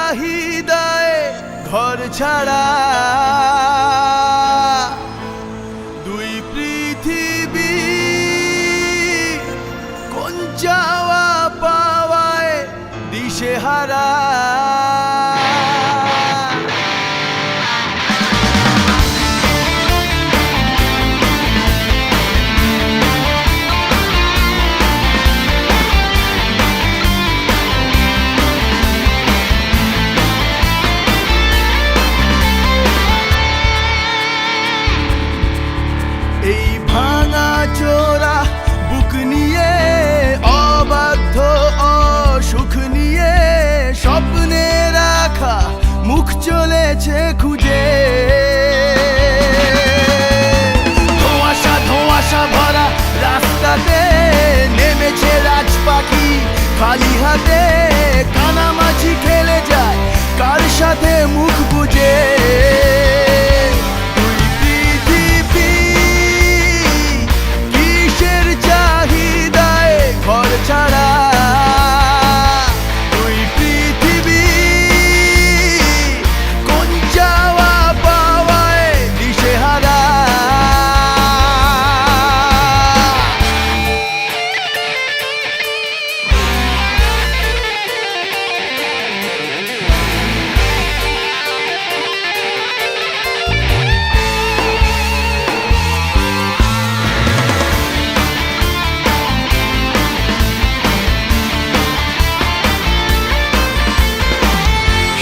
চাহিদায় ঘর ছাড়া দুই পৃথিবী, কোন চাওয়া পাওয়ায় দিশেহারা। এই ভাঙা চোরা বুক নিয়ে, অবাধ্য অসুখ নিয়ে, স্বপ্নে রাখা মুখ চলেছে খুঁজে। ধোঁয়াশা ধোঁয়াশা ভরা রাস্তাতে নেমেছে রাজ পাখি খালি হাতে, কানামাছি খেলে যায় কার সাথে মুখ বুঝে।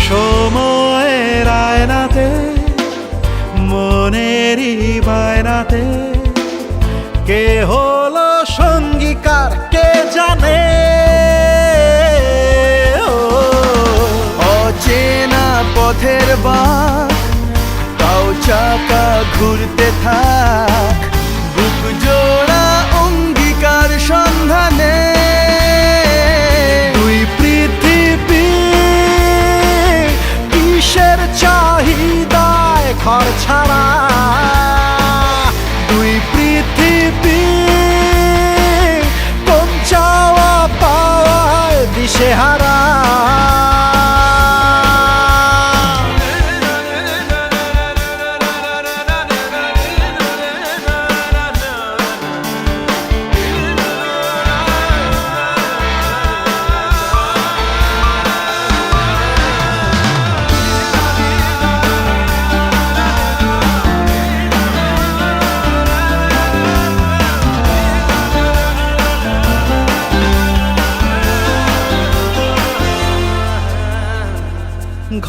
সময়ের আয়নাতে, মনেরই বায়নাতে, কে হলো সঙ্গীকার কে জানে। অচেনা পথের বাঁক, তাও চাকা ঘুরতে থাক, বুক জোড়া অঙ্গীকার সন্ধানে। দুই পৃথিবী, কিসের চাহিদায় ঘর ছাড়া। দুই পৃথিবী, কোন চাওয়া পাওয়ায় দিশেহারা।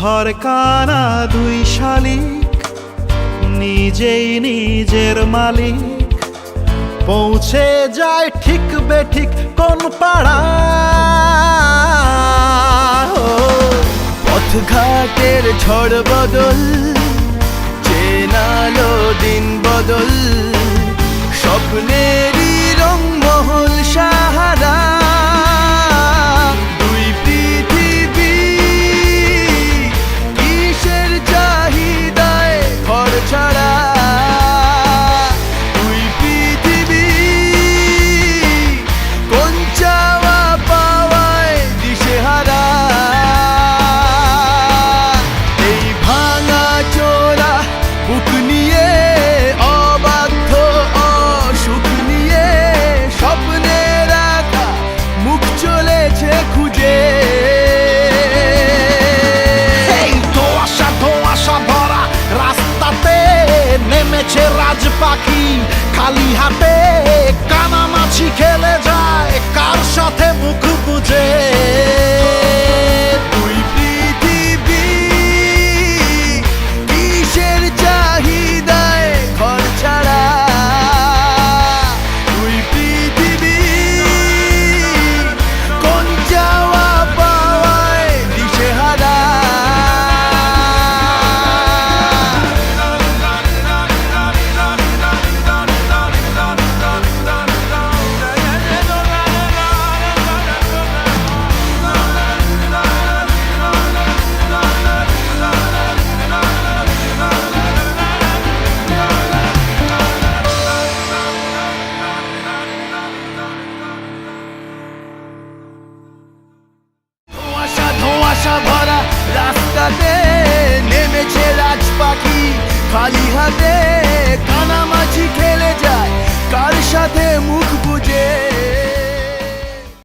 ঘর কানা দুই শালিক, নিজেই নিজের মালিক, পৌঁছে যায় ঠিক বেঠিক কোন পাড়া। পথঘাটের ঝড় বদল, চেনালো দিন বদল, স্বপ্নেরই রংমহল সাহারা। ছাড়া দুই পৃথিবী, কোন চাওয়া পাওয়ায় দিশেহারা। এই ভাঙা চোরা বুক নিয়ে, অবাধ্য অসুখ নিয়ে, স্বপ্নে রাখা মুখ চলেছে খুঁজে। ধোঁয়াশা ধোঁয়াশা ভরা রাস্তাতে নেমেছে রাজ পাখি খালি হাতে, কানামাছি খেলে যায় কার সাথে মুখ বুঝে। দুই পৃথিবী, কিসের চাহিদায় ঘর ছাড়া। দুই পৃথিবী, কোন চাওয়া পাওয়ায় দিশেহারা। ধোঁয়াশা ভরা রাস্তা খালি হাতে কানামাছি খেলে যায় কার সাথে মুখ বুজে